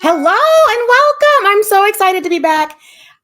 Hello and welcome. I'm so excited to be back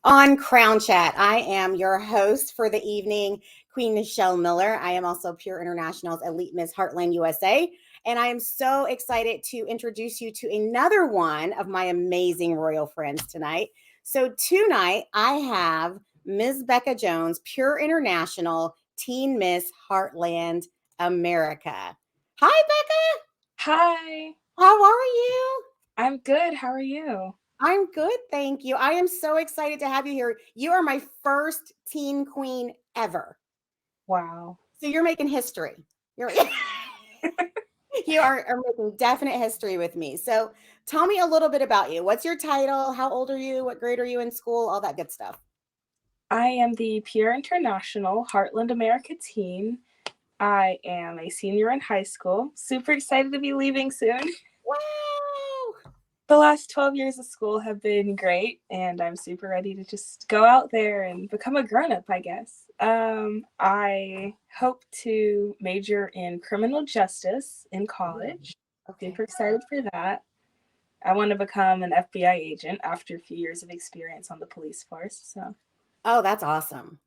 on Crown Chat. I am your host for the evening, Queen Nichelle Miller. I am also Pure International's Elite Miss Heartland USA. And I am so excited to introduce you to another one of my amazing royal friends tonight. So tonight I have Ms. Becca Jones, Pure International Teen Miss Heartland America. Hi, Becca. Hi, How are you? I'm good. How are you? I'm good, thank you. I am so excited to have you here. You are my first teen queen ever. Wow. So you're making history. You're you are making definite history with me. So tell me a little bit about you. What's your title? How old are you? What grade are you in school? All that good stuff. I am the Pure International Heartland America teen. I am a senior in high school. Super excited to be leaving soon. Wow. The last 12 years of school have been great, and I'm super ready to just go out there and become a grown up, I guess. I hope to major in criminal justice in college. Okay. Super excited for that. I want to become an FBI agent after a few years of experience on the police force. So Oh, that's awesome.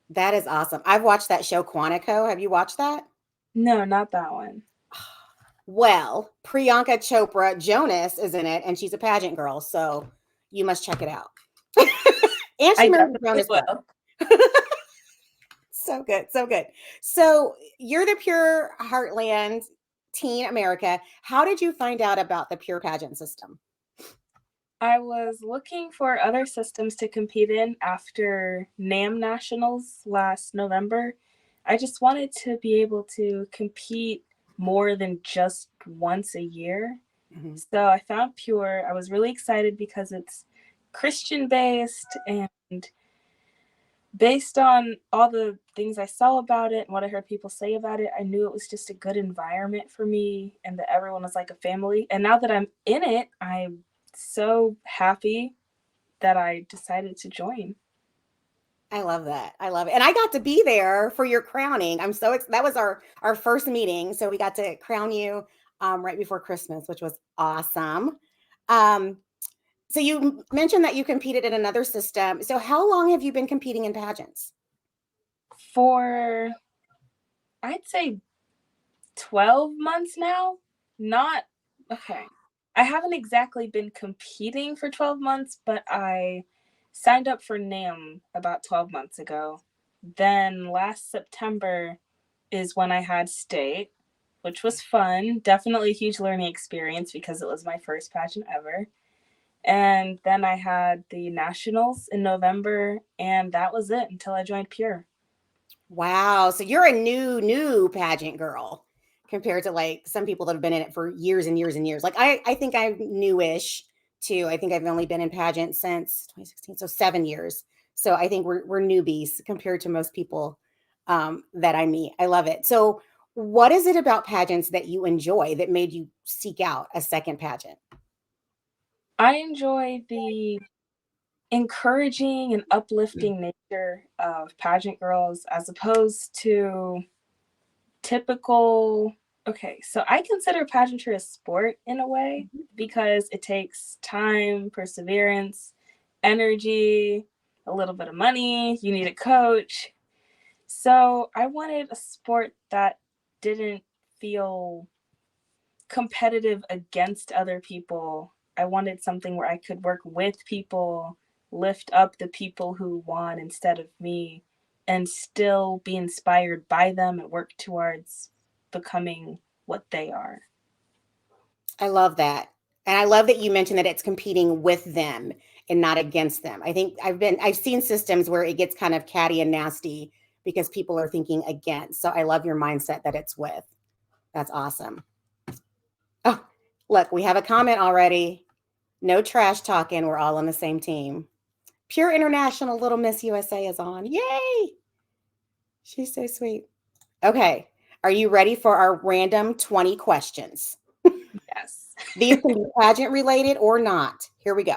That is awesome. I've watched that show Quantico. Have you watched that? no, not that one. Well, Priyanka Chopra Jonas is in it, and she's a pageant girl, so you must check it out. And she I married the definitely Jonas Brothers. will. So good, so good. So you're the Pure Heartland Teen America. How did you find out about the Pure Pageant System? I was looking for other systems to compete in after NAM Nationals last November. I just wanted to be able to compete more than just once a year. Mhm. So I found Pure. I was really excited because it's Christian based, and based on all the things I saw about it and what I heard people say about it, I knew it was just a good environment for me and that everyone was like a family. And now that I'm in it, I'm so happy that I decided to join. I love that. I love it. And I got to be there for your crowning. That was our first meeting. So we got to crown you right before Christmas, which was awesome. Um, so you mentioned that you competed in another system. So how long have you been competing in pageants? For, I'd say, 12 months now. Not, okay. I haven't exactly been competing for 12 months, but I signed up for NAM about 12 months ago. Then last September is when I had state, which was fun. Definitely a huge learning experience because it was my first pageant ever. And then I had the nationals in November, and that was it until I joined Pure. Wow. So you're a new pageant girl compared to like some people that have been in it for years and years and years. Like I think I'm newish too. I think I've only been in pageant since 2016, so 7 years. So I think we're newbies compared to most people that I meet. I love it. So what is it about pageants that you enjoy that made you seek out a second pageant? I enjoy the encouraging and uplifting nature of pageant girls as opposed to typical. Okay, so I consider pageantry a sport in a way because it takes time, perseverance, energy, a little bit of money, you need a coach. So I wanted a sport that didn't feel competitive against other people. I wanted something where I could work with people, lift up the people who won instead of me, and still be inspired by them and work towards becoming what they are. I love that. And I love that you mentioned that it's competing with them and not against them. I think I've seen systems where it gets kind of catty and nasty because people are thinking against. So I love your mindset that it's with. That's awesome. Oh, look, we have a comment already. No trash talking. We're all on the same team. Pure International Little Miss USA is on. Yay! She's so sweet. Okay. Are you ready for our random 20 questions? Yes. These can be pageant related or not. Here we go.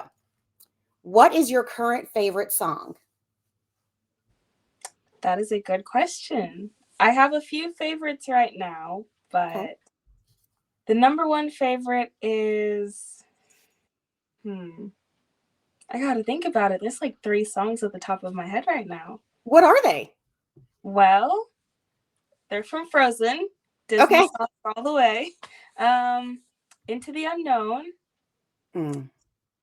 What is your current favorite song? That is a good question. I have a few favorites right now, Okay. but the number one favorite is I gotta think about it. There's like 3 songs at the top of my head right now. What are they? Well, they're from Frozen. Disney Okay. songs all the way. Into the Unknown. Mm.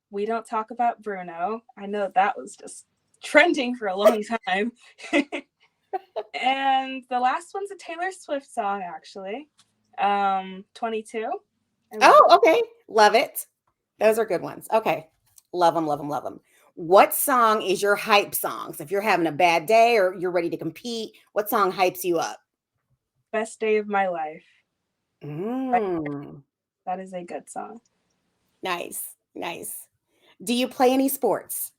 We Don't Talk About Bruno. I know that was just trending for a long time. And the last one's a Taylor Swift song, actually. 22. Oh, okay. Love it. Those are good ones. Okay. Love them, love them, love them. What song is your hype song? So if you're having a bad day or you're ready to compete, what song hypes you up? Best Day of My Life. Mm. That is a good song. Nice, nice. Do you play any sports?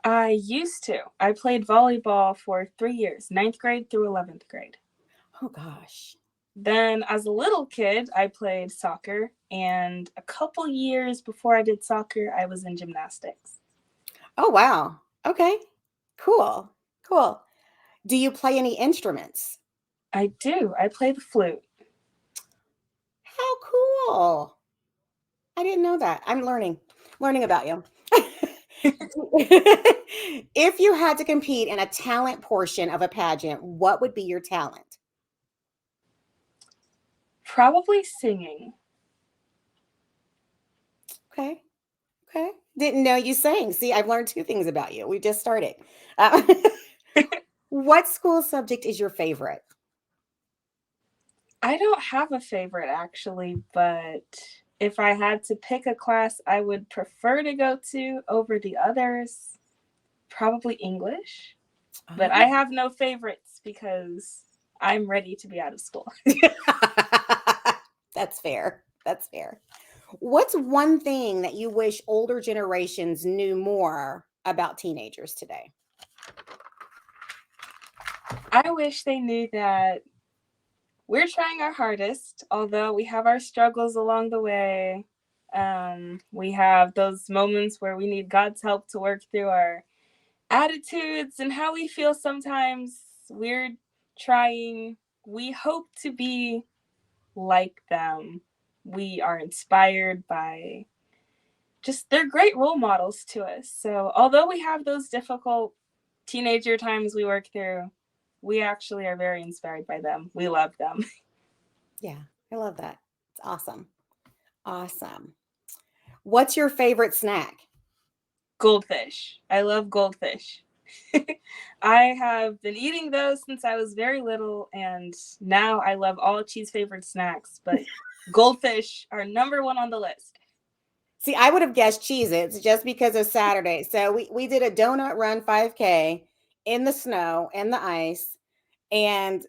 I used to. I played volleyball for 3 years, 9th grade through 11th grade. Oh, gosh. Then, as a little kid, I played soccer. And a couple years before I did soccer, I was in gymnastics. Oh, wow. Okay. Cool. Cool. Do you play any instruments? I do. I play the flute. How cool. I didn't know that. I'm learning about you. If you had to compete in a talent portion of a pageant, what would be your talent? Probably singing. Okay. Okay. Didn't know you sang. See, I've learned 2 things about you. We just started. What school subject is your favorite? I don't have a favorite, actually, but if I had to pick a class I would prefer to go to over the others, probably English. But I have no favorites because I'm ready to be out of school. That's fair. That's fair. What's one thing that you wish older generations knew more about teenagers today? I wish they knew that we're trying our hardest, although we have our struggles along the way. We have those moments where we need God's help to work through our attitudes and how we feel sometimes. We're trying. We hope to be like them. We are inspired by just they're great role models to us. So although we have those difficult teenager times we work through, we actually are very inspired by them. We love them. Yeah, I love that. It's awesome. Awesome. What's your favorite snack? Goldfish. I love goldfish. I have been eating those since I was very little, and now I love all Cheese favorite snacks, but goldfish are number 1 on the list. See, I would have guessed Cheez-Its just because of Saturday. So we did a donut run 5K in the snow and the ice, and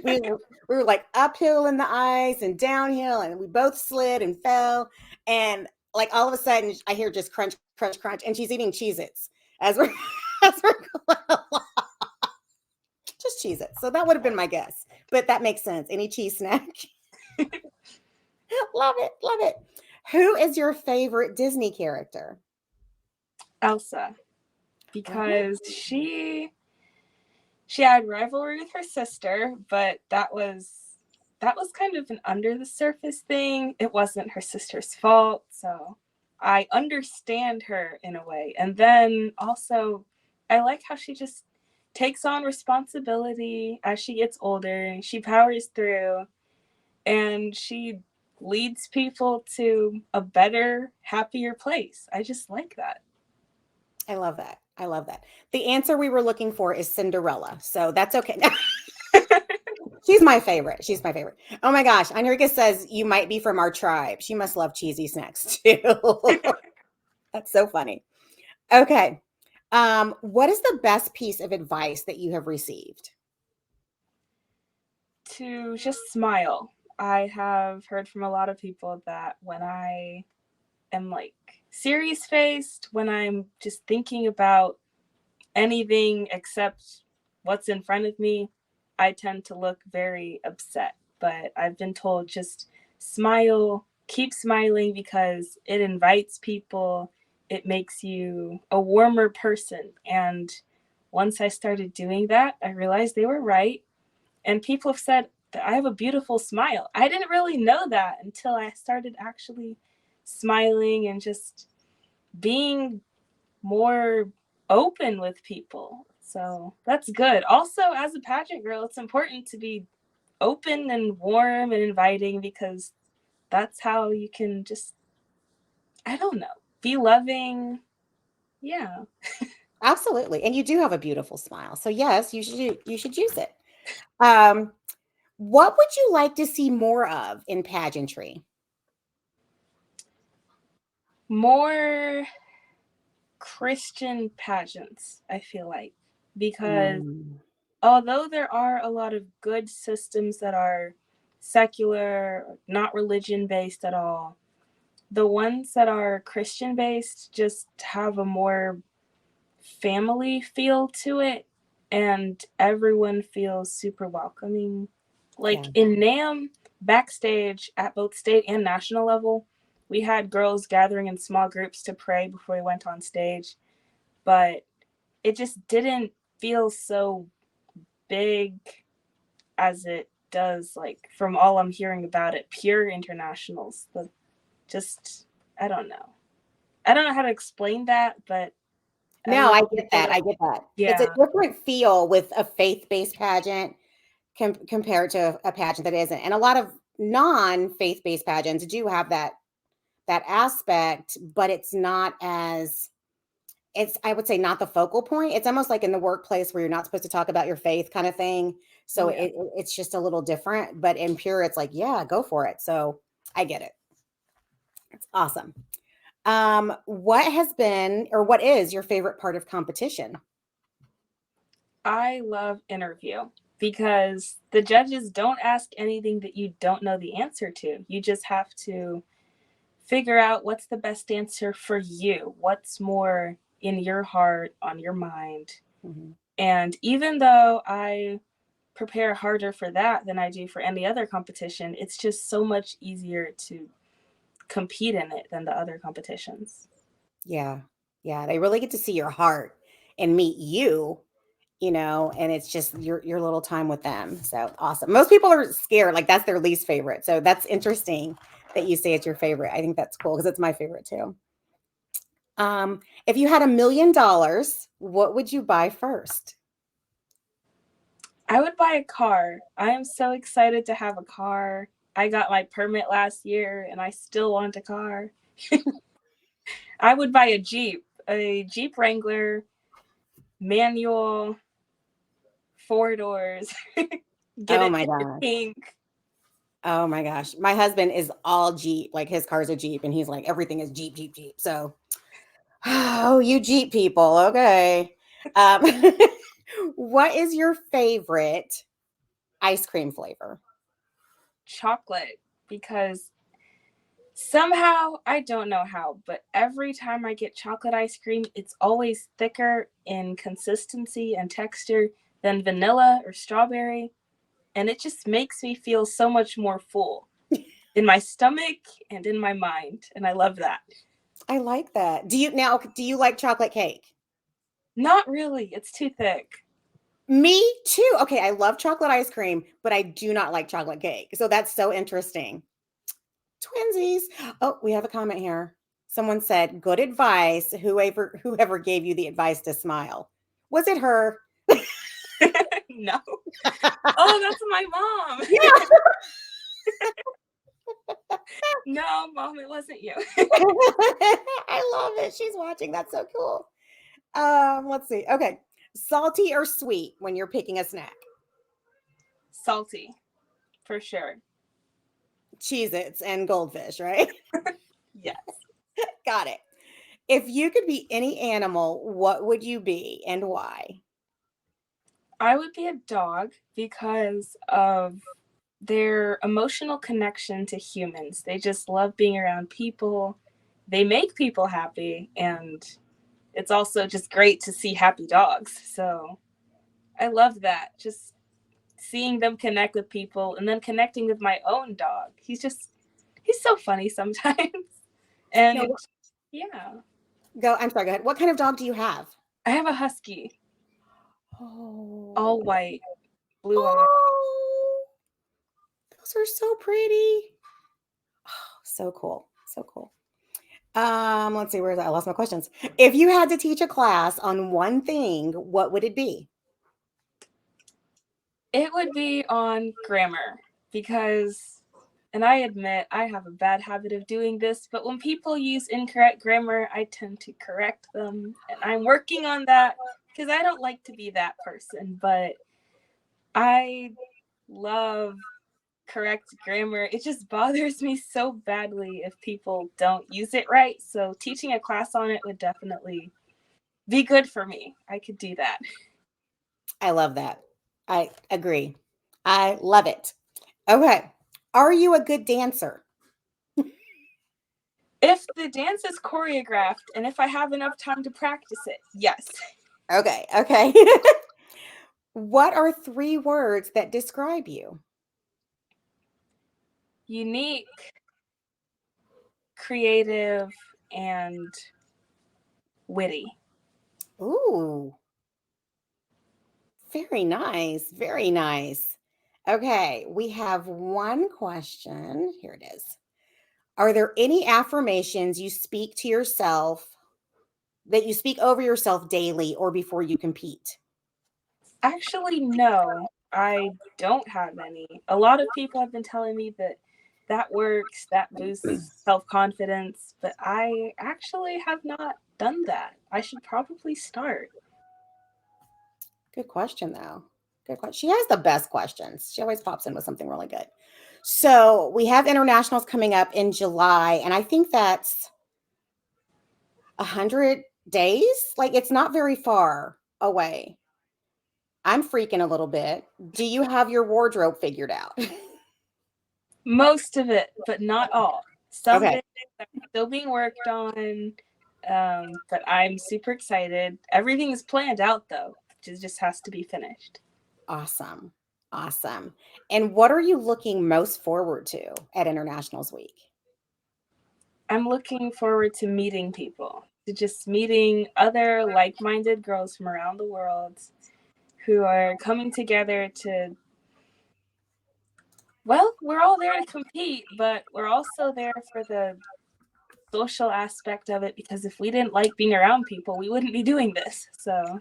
we were like uphill in the ice and downhill, and we both slid and fell. And like all of a sudden, I hear just crunch, crunch, crunch, and she's eating Cheez-Its as we're as we're going along. Just Cheez-Its. So that would have been my guess, but that makes sense. Any cheese snack. Love it, love it. Who is your favorite Disney character? Elsa, because she had rivalry with her sister, but that was kind of an under the surface thing. It wasn't her sister's fault, so I understand her in a way. And then also I like how she just takes on responsibility as she gets older. She powers through and she leads people to a better, happier place. I just like that. I love that. I love that. The answer we were looking for is Cinderella. So that's okay. She's my favorite. She's my favorite. Oh my gosh. Enrica says you might be from our tribe. She must love cheesy snacks too. That's so funny. Okay. What is the best piece of advice that you have received? To just smile. I have heard from a lot of people that when I am like serious faced, when I'm just thinking about anything except what's in front of me, I tend to look very upset. But I've been told just smile, keep smiling because it invites people, it makes you a warmer person. And once I started doing that, I realized they were right. And people have said that I have a beautiful smile. I didn't really know that until I started actually smiling and just being more open with people. So that's good. Also, as a pageant girl, it's important to be open and warm and inviting, because that's how you can just, I don't know, be loving. Yeah. Absolutely. And you do have a beautiful smile. So yes, you should use it. Um, what would you like to see more of in pageantry? More Christian pageants, I feel like, because Mm, although there are a lot of good systems that are secular, not religion based at all, the ones that are Christian based just have a more family feel to it, and everyone feels super welcoming. Like yeah. in NAM, backstage at both state and national level, we had girls gathering in small groups to pray before we went on stage, but it just didn't feel so big as it does, like from all I'm hearing about it, pure internationals. The just, I don't know. I don't know how to explain that, but No, everyone I get feels that. like, I get that. It's a yeah, different feel with a faith-based pageant compared to a pageant that isn't. And a lot of non-faith-based pageants do have that aspect, but it's not as it's I would say not the focal point. It's almost like in the workplace where you're not supposed to talk about your faith kind of thing. So yeah. it's just a little different, but in pure it's like, yeah, go for it. So I get it. It's awesome. What has been or what is your favorite part of competition? I love interview because the judges don't ask anything that you don't know the answer to. You just have to figure out what's the best answer for you, what's more in your heart, on your mind. Mhm. And even though I prepare harder for that than I do for any other competition, it's just so much easier to compete in it than the other competitions. Yeah. Yeah, they really get to see your heart and meet you, and it's just your little time with them. So awesome. Most people are scared, like that's their least favorite. So that's interesting that you say it's your favorite. I think that's cool because it's my favorite too. If you had $1 million, what would you buy first? I would buy a car. I am so excited to have a car. I got my permit last year and I still want a car. I would buy a Jeep Wrangler, manual, 4 doors. Get Oh it my painted gosh. pink. Oh my gosh. My husband is all Jeep. Like his car's a Jeep and he's like, everything is Jeep, Jeep, Jeep. So, oh, you Jeep people. Okay. Um, what is your favorite ice cream flavor? Chocolate, because somehow, I don't know how, but every time I get chocolate ice cream, it's always thicker in consistency and texture than vanilla or strawberry. And it just makes me feel so much more full in my stomach and in my mind. And I love that. I like that. Do you like chocolate cake? Not really, it's too thick. Me too. Okay, I love chocolate ice cream, but I do not like chocolate cake. So that's so interesting. Twinsies. Oh, we have a comment here. Someone said, "Good advice. Whoever gave you the advice to smile." Was it her? No. Oh, that's my mom. Yeah. No, mom, it wasn't you. I love it. She's watching. That's so cool. Let's see. Okay. Salty or sweet when you're picking a snack? Salty, for sure. Cheez-Its and goldfish, right? Yes. Got it. If you could be any animal, what would you be and why? I would be a dog because of their emotional connection to humans. They just love being around people. They make people happy, and it's also just great to see happy dogs. So I love that. Just seeing them connect with people and then connecting with my own dog. He's so funny sometimes. No, And yeah, go. I'm sorry. Go ahead. What kind of dog do you have? I have a husky, all Oh, white, blue eyes. oh, those are so pretty. Oh, so cool. So cool. Let's see, where's I lost my questions. If you had to teach a class on one thing, what would it be? It would be on grammar because, and I admit I have a bad habit of doing this, but when people use incorrect grammar, I tend to correct them. And I'm working on that because I don't like to be that person, but I love correct grammar. It just bothers me so badly if people don't use it right. So teaching a class on it would definitely be good for me. I could do that. I love that. I agree. I love it. Okay. Are you a good dancer? If the dance is choreographed and if I have enough time to practice it, yes. Okay. Okay. What are three words that describe you? Unique, creative, and witty. Ooh, very nice. Very nice. Okay. We have one question. Here it is. Are there any affirmations you speak to yourself that you speak over yourself daily or before you compete? Actually, no, I don't have any. A lot of people have been telling me that that works, that boosts self confidence, but I actually have not done that. I should probably start. Good question, though. Good question. She has the best questions. She always pops in with something really good. So we have internationals coming up in July, and I think that's 100 days. Like it's not very far away. I'm freaking a little bit. Do you have your wardrobe figured out? Most of it, but not all. Some Okay. bits are still being worked on, but I'm super excited. Everything is planned out though. It just has to be finished. Awesome. Awesome. And what are you looking most forward to at Internationals Week? I'm looking forward to meeting people, to just meeting other like minded girls from around the world who are coming together to, well, we're all there to compete, but we're also there for the social aspect of it because if we didn't like being around people, we wouldn't be doing this. So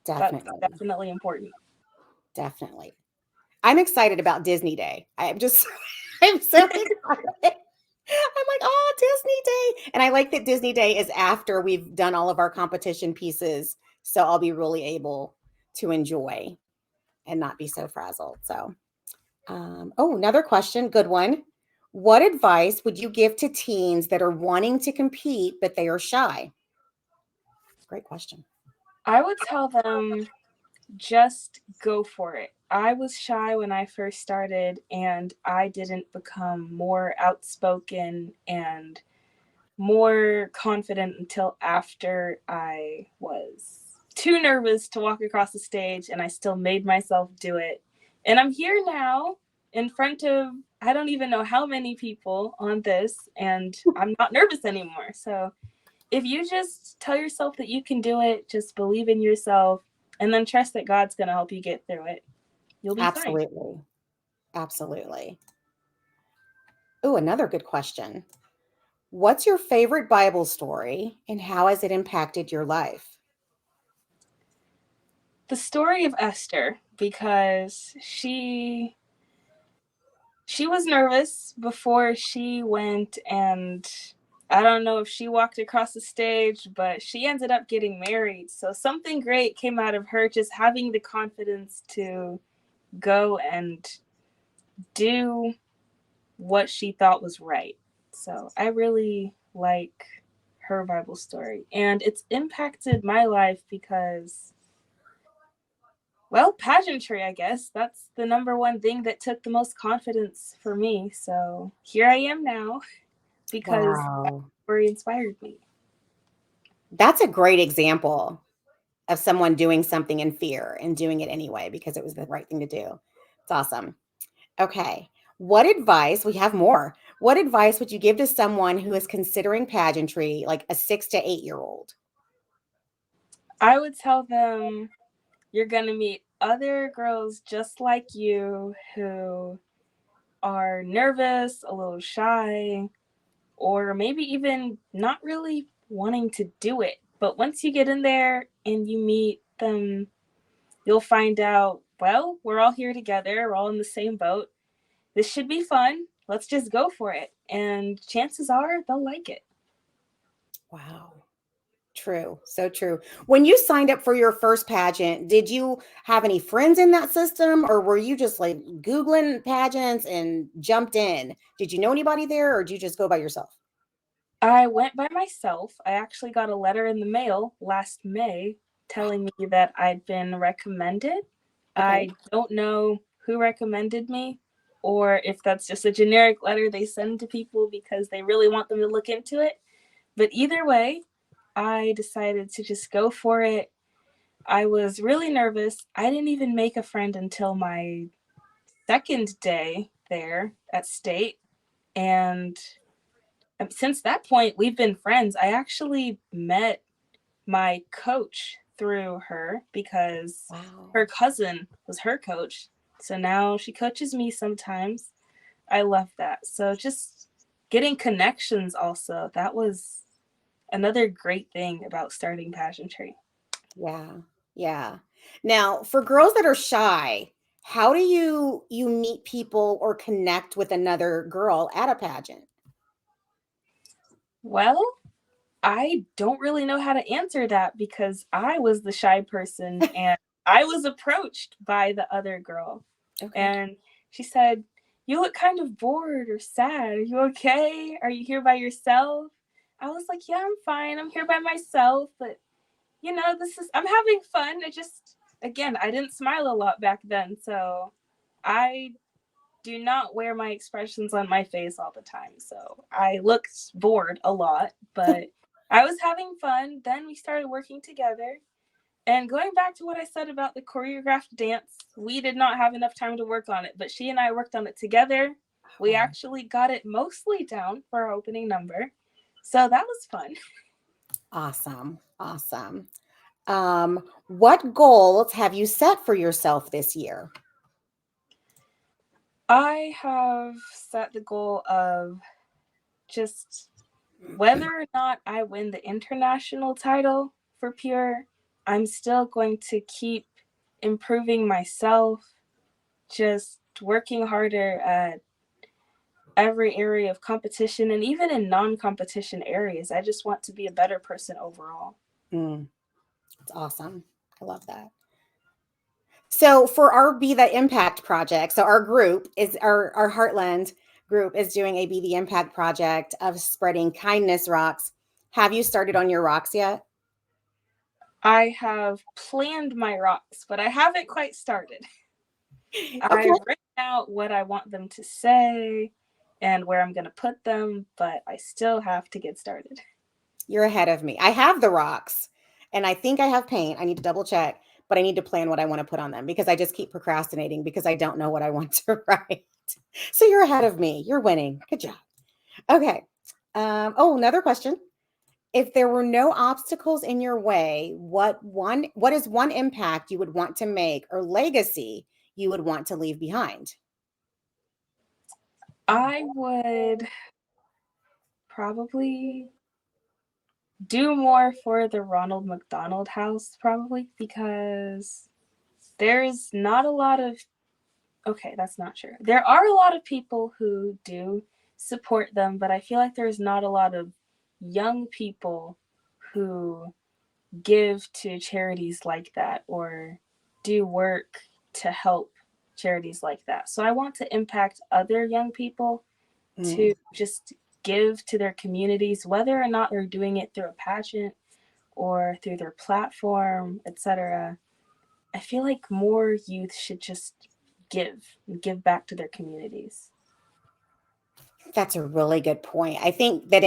that's Definitely. definitely important. Definitely. I'm excited about Disney Day. I'm just, I'm so excited. I'm like, oh, Disney Day. And I like that Disney Day is after we've done all of our competition pieces. So I'll be really able to enjoy and not be so frazzled. So, oh, another question. Good one. What advice would you give to teens that are wanting to compete, but they are shy? Great question. I would tell them just go for it. I was shy when I first started, and I didn't become more outspoken and more confident until after I was too nervous to walk across the stage, and I still made myself do it. And I'm here now in front of I don't even know how many people on this, and I'm not nervous anymore. So if you just tell yourself that you can do it, just believe in yourself, and then trust that God's going to help you get through it, you'll be fine. Absolutely. Absolutely. Oh, another good question. What's your favorite Bible story and how has it impacted your life? The story of Esther, because she was nervous before she went, and I don't know if she walked across the stage, but she ended up getting married. So something great came out of her just having the confidence to go and do what she thought was right. So I really like her Bible story. And it's impacted my life because, well, pageantry, I guess. That's the number one thing that took the most confidence for me. So here I am now because that Wow. story inspired me. That's a great example of someone doing something in fear and doing it anyway because it was the right thing to do. It's awesome. Okay. What advice, we have more. What advice would you give to someone who is considering pageantry, like a 6 to 8 year old? I would tell them you're going to meet other girls just like you who are nervous, a little shy, or maybe even not really wanting to do it. But once you get in there and you meet them, you'll find out, well, we're all here together, we're all in the same boat. This should be fun. Let's just go for it. And chances are they'll like it. Wow. True. So true. When you signed up for your first pageant, did you have any friends in that system or were you just like Googling pageants and jumped in? Did you know anybody there or did you just go by yourself? I went by myself. I actually got a letter in the mail last May telling me that I'd been recommended. Okay. I don't know who recommended me or if that's just a generic letter they send to people because they really want them to look into it. But either way, I decided to just go for it. I was really nervous. I didn't even make a friend until my second day there at state. And since that point, we've been friends. I actually met my coach through her because Wow. her cousin was her coach. So now she coaches me sometimes. I love that. So just getting connections also, that was another great thing about starting pageantry. Yeah. Yeah. Now, for girls that are shy, how do you meet people or connect with another girl at a pageant? Well, I don't really know how to answer that because I was the shy person and I was approached by the other girl. Okay. And she said, "You look kind of bored or sad. Are you okay? Are you here by yourself?" I was like, "Yeah, I'm fine. I'm here by myself, but I'm having fun." It just, again, I didn't smile a lot back then. So I do not wear my expressions on my face all the time. So I looked bored a lot, but I was having fun. Then we started working together. And going back to what I said about the choreographed dance, we did not have enough time to work on it, but she and I worked on it together. We Oh, actually got it mostly down for our opening number. So that was fun. awesome. Awesome. What goals have you set for yourself this year? I have set the goal of just whether or not I win the international title for Pure, I'm still going to keep improving myself, just working harder at every area of competition and even in non competition areas. I just want to be a better person overall. Mm, it's awesome. I love that. So for our Be the Impact project, so our group is our Heartland group is doing a Be the Impact project of spreading kindness rocks. Have you started on your rocks yet? I have planned my rocks, but I haven't quite started. Okay, I've written out what I want them to say and where I'm going to put them, but I still have to get started. you're ahead of me. I have the rocks and I think I have paint. I need to double check, but I need to plan what I want to put on them because I just keep procrastinating because I don't know what I want to write. So you're ahead of me. You're winning. Good job. Okay. Another question. If there were no obstacles in your way, what is one impact you would want to make or legacy you would want to leave behind? I would probably do more for the Ronald McDonald House, probably, because there's not a lot of, okay, that's not true. There are a lot of people who do support them, but I feel like there's not a lot of young people who give to charities like that or do work to help charities like that. So I want to impact other young people Mm, to just give to their communities, whether or not they're doing it through a pageant or through their platform, etc. I feel like more youth should just give back to their communities. that's a really good point. I think that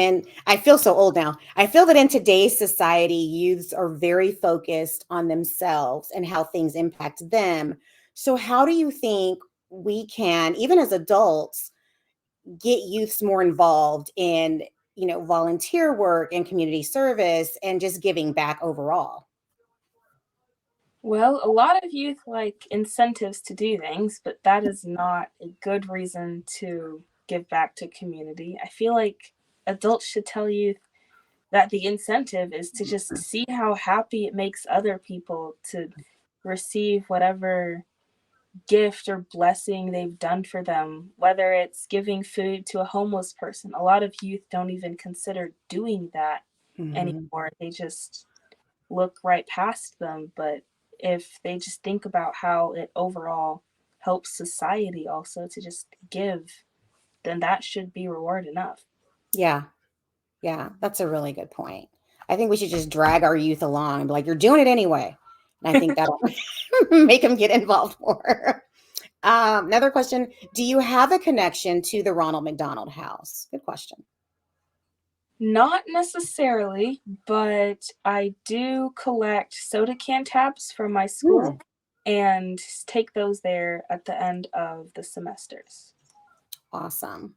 I feel so old now. I feel that in today's society, youths are very focused on themselves and how things impact them. So, how do you think we can, even as adults, get youths more involved in volunteer work and community service and just giving back overall? Well, a lot of youth like incentives to do things, but that is not a good reason to give back to community. I feel like adults should tell youth that the incentive is to just see how happy it makes other people to receive whatever gift or blessing they've done for them, whether it's giving food to a homeless person. A lot of youth don't even consider doing that anymore. They just look right past them. But if they just think about how it overall helps society also to just give, then that should be reward enough. Yeah. Yeah. That's a really good point. I think we should just drag our youth along and be like, you're doing it anyway. And I think that'll make them get involved more. Another question. Do you have a connection to the Ronald McDonald House? Good question. Not necessarily, but I do collect soda can tabs from my school and take those there at the end of the semesters. Awesome.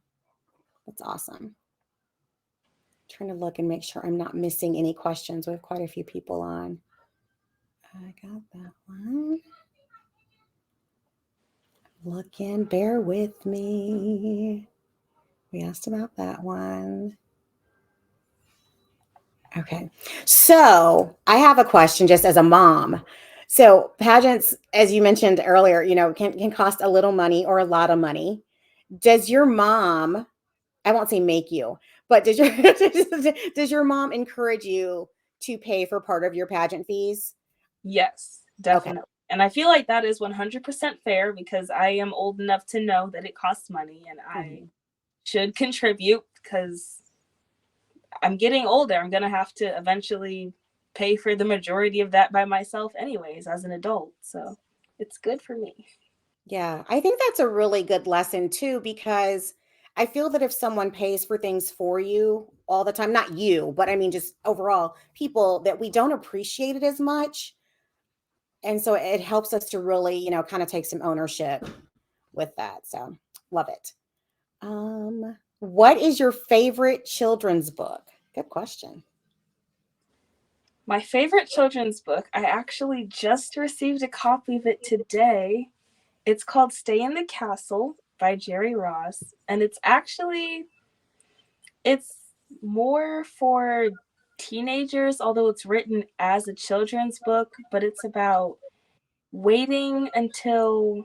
That's awesome. Trying to look and make sure I'm not missing any questions. We have quite a few people on. I got that one. Looking, bear with me. We asked about that one. Okay. So I have a question just as a mom. So pageants, as you mentioned earlier, can cost a little money or a lot of money. Does your mom, I won't say make you, but does your mom encourage you to pay for part of your pageant fees? Yes, definitely. Okay. And I feel like that is 100% fair because I am old enough to know that it costs money and I should contribute because I'm getting older. I'm going to have to eventually pay for the majority of that by myself anyways as an adult. So it's good for me. Yeah, I think that's a really good lesson too, because I feel that if someone pays for things for you all the time, not you, but I mean, just overall people, that we don't appreciate it as much. And so it helps us to really, kind of take some ownership with that. So love it. What is your favorite children's book? Good question. My favorite children's book, I actually just received a copy of it today. It's called Stay in the Castle by Jerry Ross. And it's more for teenagers, although it's written as a children's book, but it's about waiting until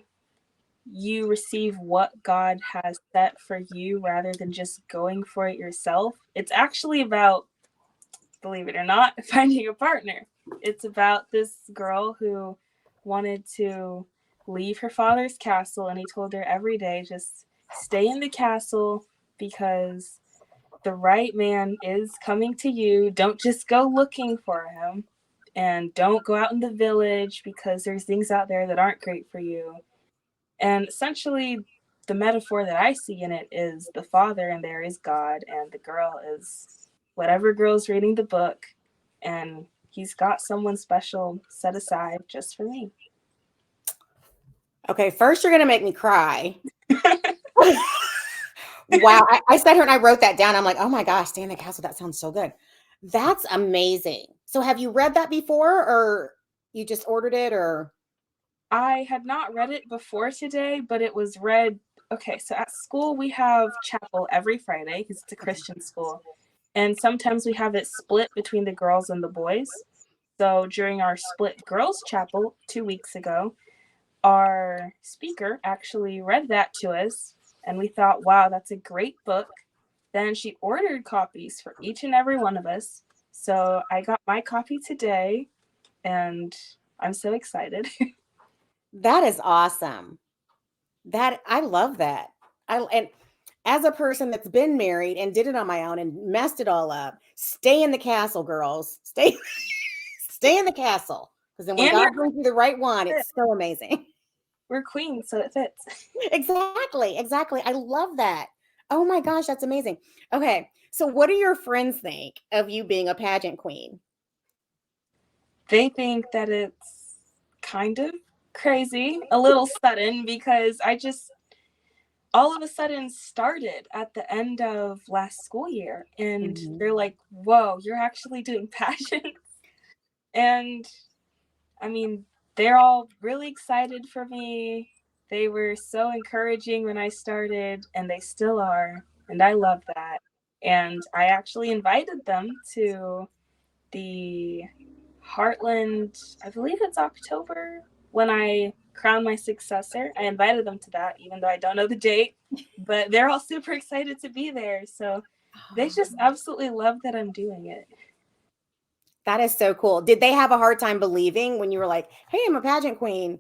you receive what God has set for you rather than just going for it yourself. It's actually about, believe it or not, finding a partner. It's about this girl who wanted to leave her father's castle, and he told her every day, just stay in the castle because the right man is coming to you. Don't just go looking for him, and don't go out in the village because there's things out there that aren't great for you. And essentially, the metaphor that I see in it is the father and there is God, and the girl is whatever girl's reading the book, and he's got someone special set aside just for me. Okay, first you're going to make me cry. Wow. I sat here and I wrote that down. I'm like, oh my gosh, Stay in the Castle. That sounds so good. That's amazing. So have you read that before, or you just ordered it, or? I had not read it before today, but it was read. Okay, so at school we have chapel every Friday because it's a Christian school. And sometimes we have it split between the girls and the boys. So during our split girls chapel 2 weeks ago, our speaker actually read that to us. And we thought, wow, that's a great book. Then she ordered copies for each and every one of us. So I got my copy today and I'm so excited. That is awesome. I love that. And as a person that's been married and did it on my own and messed it all up, stay in the castle, girls. Stay in the castle. Because then when God brings you the right one, it's so amazing. We're queens, so it fits. Exactly. I love that. Oh my gosh, that's amazing. Okay. So what do your friends think of you being a pageant queen? They think that it's kind of crazy, a little sudden, because I just all of a sudden started at the end of last school year, and they're like, whoa, you're actually doing pageants. And I mean, they're all really excited for me. They were so encouraging when I started, and they still are, and I love that. And I actually invited them to the Heartland, I believe it's October, when I crown my successor. I invited them to that, even though I don't know the date, but they're all super excited to be there. So they just absolutely love that I'm doing it. That is so cool. Did they have a hard time believing when you were like, "Hey, I'm a pageant queen"?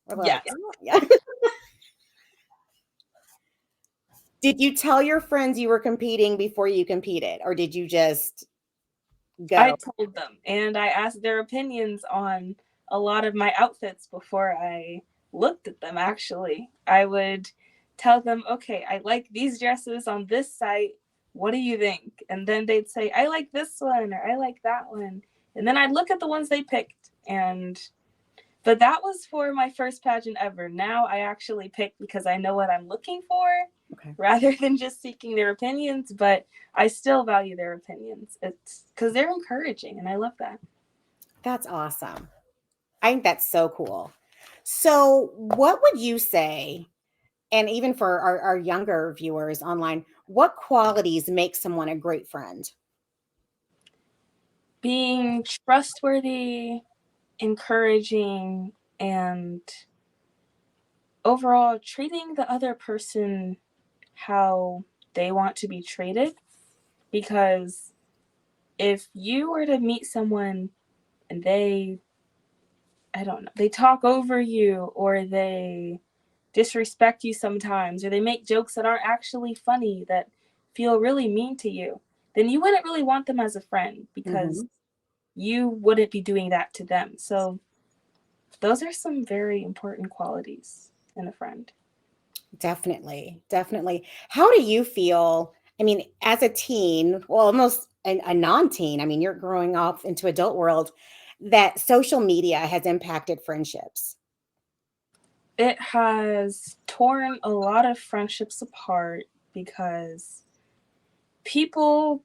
Or like, Yes. "Oh, yeah." Did you tell your friends you were competing before you competed, or did you just I go? told them, and I asked their opinions on a lot of my outfits before I looked at them. Actually, I would tell them, okay, I like these dresses on this site. What do you think? And then they'd say, I like this one, or I like that one. And then I'd look at the ones they picked. But that was for my first pageant ever. Now I actually pick because I know what I'm looking for, Okay. rather than just seeking their opinions. But I still value their opinions. It's because they're encouraging, and I love that. That's awesome. I think that's so cool. So, what would you say, and even for our younger viewers online, what qualities make someone a great friend? Being trustworthy, encouraging, and overall treating the other person how they want to be treated. Because if you were to meet someone and I don't know, they talk over you, or they disrespect you sometimes, or they make jokes that aren't actually funny, that feel really mean to you, then you wouldn't really want them as a friend, because Mhm. you wouldn't be doing that to them. So those are some very important qualities in a friend. Definitely, definitely. How do you feel? I mean, as a teen, well, almost a non-teen. I mean, you're growing off into adult world. That social media has impacted friendships. It has torn a lot of friendships apart, because people,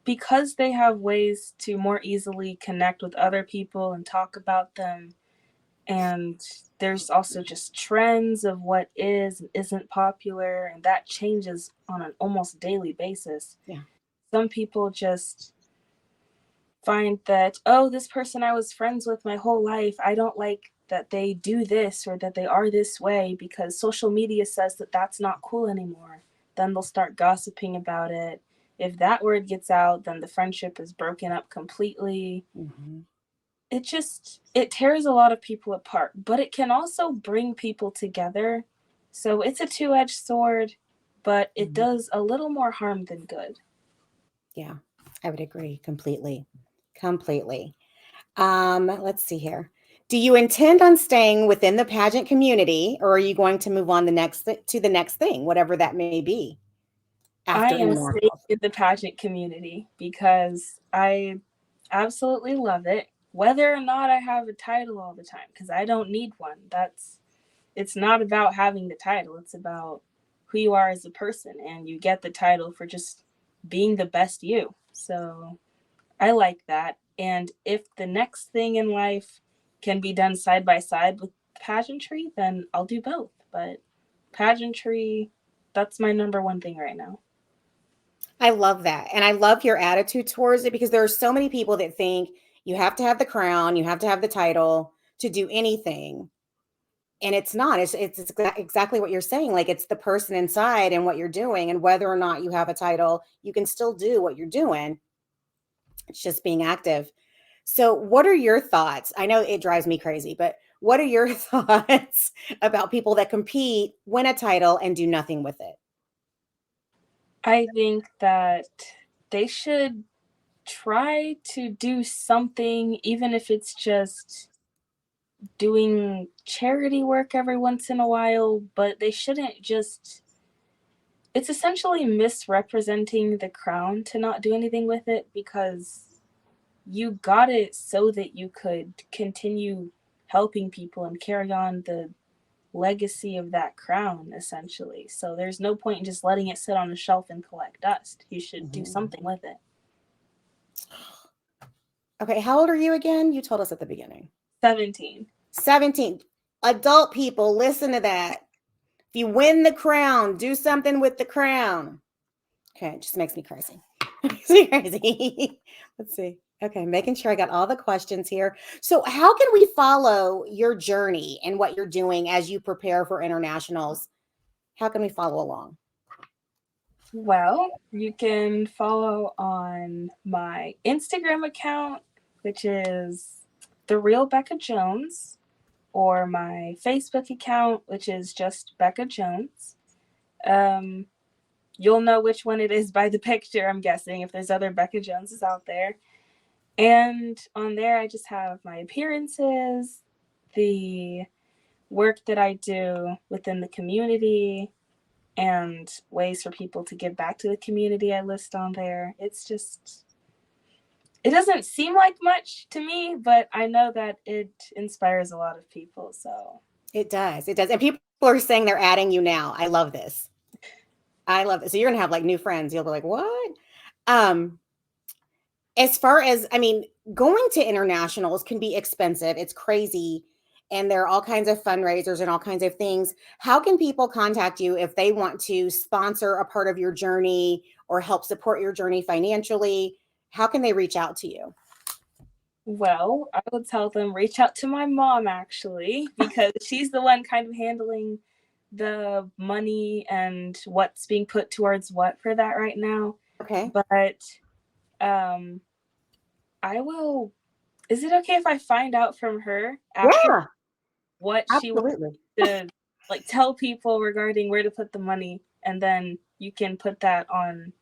because they have ways to more easily connect with other people and talk about them, and there's also just trends of what is and isn't popular, and that changes on an almost daily basis. Yeah. Some people just find that, oh, this person I was friends with my whole life, I don't like that they do this or that they are this way because social media says that that's not cool anymore. Then they'll start gossiping about it. If that word gets out, then the friendship is broken up completely. Mhm. It tears a lot of people apart, but it can also bring people together. So it's a two-edged sword, but it Mhm. does a little more harm than good. Yeah, I would agree completely. Completely. Let's see here. Do you intend on staying within the pageant community, or are you going to move on to the next thing, whatever that may be, I after am staying internationals? in the pageant community because I absolutely love it, whether or not I have a title all the time, because I don't need one. It's not about having the title, it's about who you are as a person, and you get the title for just being the best you. So I like that. And if the next thing in life can be done side by side with pageantry, then I'll do both. But pageantry, that's my number one thing right now. I love that. And I love your attitude towards it because there are so many people that think you have to have the crown, you have to have the title to do anything. And it's not. Exactly what you're saying. Like it's the person inside and what you're doing. And whether or not you have a title, you can still do what you're doing. It's just being active. So, what are your thoughts? I know it drives me crazy, but what are your thoughts about people that compete, win a title, and do nothing with it? I think that they should try to do something, even if it's just doing charity work every once in a while, but they shouldn't just. It's essentially misrepresenting the crown to not do anything with it, because you got it so that you could continue helping people and carry on the legacy of that crown, essentially. So there's no point in just letting it sit on a shelf and collect dust. You should do Mhm. something with it. Okay, how old are you again? You told us at the beginning. 17. 17. Adult people, listen to that. If you win the crown, do something with the crown. Okay, it just makes me crazy. Makes me crazy. Let's see. Okay, making sure I got all the questions here. So, how can we follow your journey and what you're doing as you prepare for internationals? How can we follow along? Well, you can follow on my Instagram account, which is The Real Becca Jones, or my Facebook account, which is just Becca Jones. You'll know which one it is by the picture, I'm guessing, if there's other Becca Joneses out there. And on there, I just have my appearances, the work that I do within the community, and ways for people to give back to the community I list on there. It's just, it doesn't seem like much to me, but I know that it inspires a lot of people. So It does. It does. And people are saying they're adding you now. I love this. I love it. So you're gonna have like new friends. You'll be like, what? Um, as far as I mean, going to internationals can be expensive. It's crazy. And there are all kinds of fundraisers and all kinds of things. How can people contact you if they want to sponsor a part of your journey or help support your journey financially? How can they reach out to you? well, I would tell them reach out to my mom actually, because she's the one kind of handling the money and what's being put towards what for that right now. Okay. But um I will, is it okay if I find out from her after Yeah, what she wants absolutely. to like tell people regarding where to put the money, and then you can put that on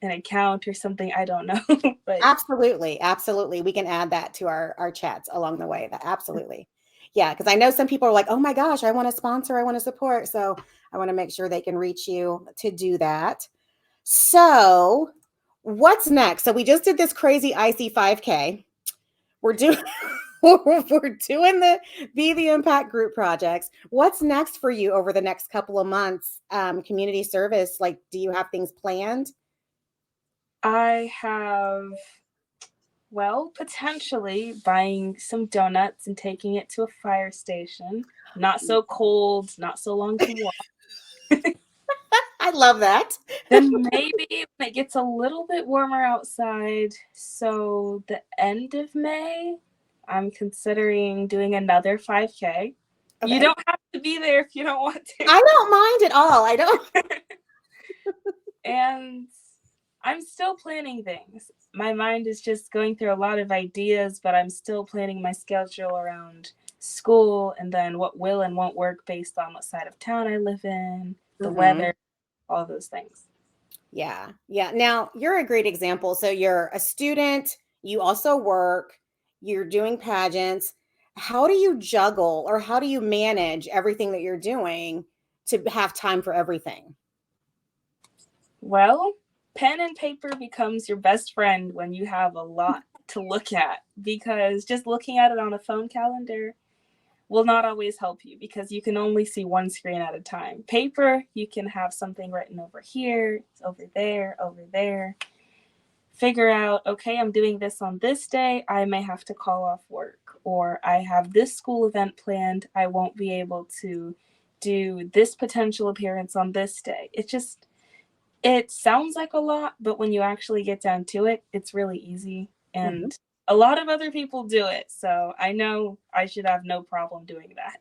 an account or something, I don't know. But Absolutely, absolutely. We can add that to our chats along the way. That absolutely. Yeah, because I know some people are like, "Oh my gosh, I want to sponsor, I want to support." So I want to make sure they can reach you to do that. So what's next? So we just did this crazy icy 5K. We're doing we're doing the Be the Impact group projects. What's next for you over the next couple of months? Community service, like, do you have things planned? I have, well, potentially buying some donuts and taking it to a fire station. Not so cold, not so long to walk. I love that. Then maybe when it gets a little bit warmer outside, so the end of May, I'm considering doing another 5K. You Okay. don't have to be there if you don't want to. I don't mind at all. I don't. And I'm still planning things. My mind is just going through a lot of ideas, but I'm still planning my schedule around school and then what will and won't work based on what side of town I live in, the Mhm. weather, all those things. Yeah. Yeah. Now, you're a great example. So you're a student, you also work, you're doing pageants. How do you juggle or how do you manage everything that you're doing to have time for everything? Well, pen and paper becomes your best friend when you have a lot to look at, because just looking at it on a phone calendar will not always help you because you can only see one screen at a time. Paper, you can have something written over here, over there, over there. Figure out, okay, I'm doing this on this day. I may have to call off work, or I have this school event planned. I won't be able to do this potential appearance on this day. It sounds like a lot, but when you actually get down to it, it's really easy. Mhm. And a lot of other people do it. So I know I should have no problem doing that.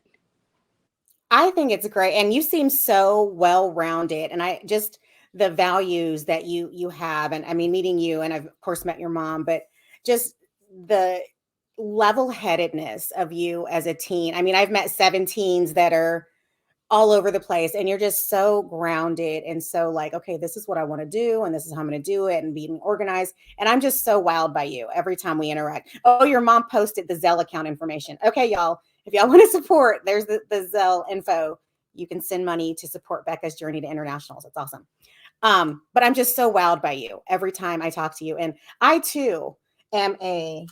I think it's great, and you seem so well-rounded, and I just the values that you have, and I mean, meeting you, and I've of course met your mom, but just the level-headedness of you as a teen. I mean, I've met 17s that are all over the place, and you're just so grounded and so like, okay, this is what I want to do, and this is how I'm going to do it, and being organized. And I'm just so wowed by you every time we interact. Oh, your mom posted the Zelle account information. Okay, y'all, if y'all want to support, there's the Zelle info. You can send money to support Becca's journey to internationals. It's awesome. But I'm just so wowed by you every time I talk to you. And I too am a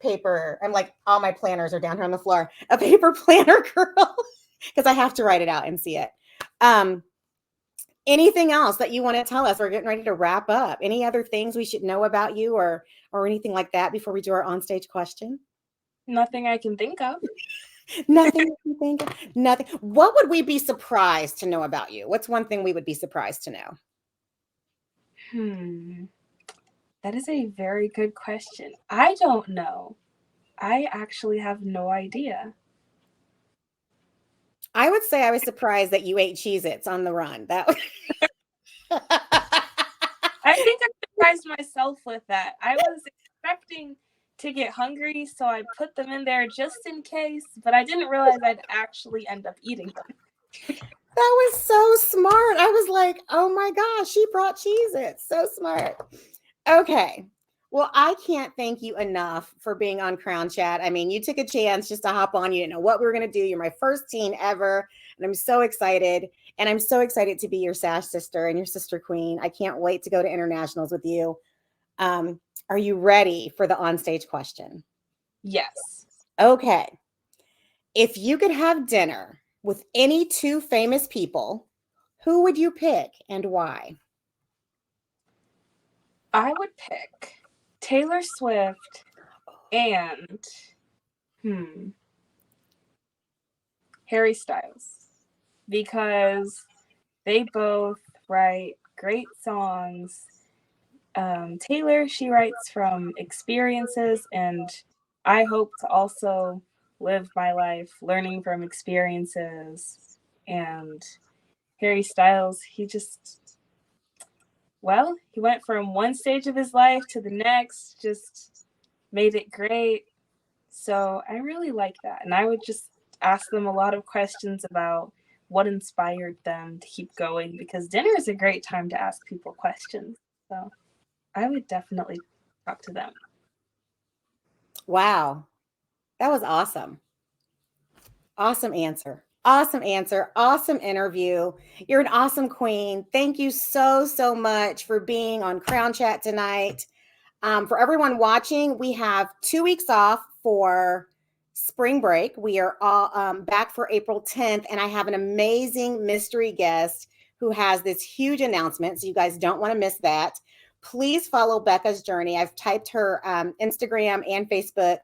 paper. I'm like, all my planners are down here on the floor, a paper planner girl, because I have to write it out and see it. Um, Anything else that you want to tell us? We're getting ready to wrap up. Any other things we should know about you or anything like that before we do our onstage question? Nothing I can think of. Nothing that you think? Nothing. What would we be surprised to know about you? What's one thing we would be surprised to know? That is a very good question. I don't know. I actually have no idea. I would say I was surprised that you ate Cheez-Its on the run. That I think I surprised myself with that. I was expecting to get hungry, so I put them in there just in case, but I didn't realize I'd actually end up eating them. That was so smart. I was like, oh my gosh, she brought Cheez-Its. So smart. Okay. Well, I can't thank you enough for being on Crown Chat. I mean, you took a chance just to hop on. You didn't know what we were going to do. You're my first teen ever. And I'm so excited. And I'm so excited to be your Sash sister and your sister queen. I can't wait to go to internationals with you. Are you ready for the onstage question? Yes. Okay. If you could have dinner with any two famous people, who would you pick and why? I would pick Taylor Swift and Harry Styles, because they both write great songs. Taylor, she writes from experiences, and I hope to also live my life learning from experiences. And Harry Styles, he went from one stage of his life to the next, just made it great. So I really like that. And I would just ask them a lot of questions about what inspired them to keep going, because dinner is a great time to ask people questions. So I would definitely talk to them. Wow. That was awesome. Awesome answer. Awesome answer. Awesome interview. You're an awesome queen. Thank you so, so much for being on Crown Chat tonight. For everyone watching, we have 2 weeks off for spring break. We are all back for April 10th, and I have an amazing mystery guest who has this huge announcement, so you guys don't want to miss that. Please follow Becca's journey. I've typed her Instagram and Facebook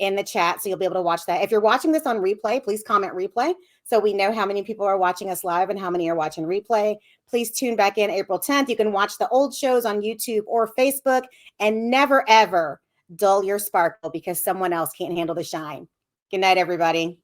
in the chat, so you'll be able to watch that. If you're watching this on replay, please comment replay so we know how many people are watching us live and how many are watching replay. Please tune back in April 10th. You can watch the old shows on YouTube or Facebook, and never, ever dull your sparkle because someone else can't handle the shine. Good night, everybody.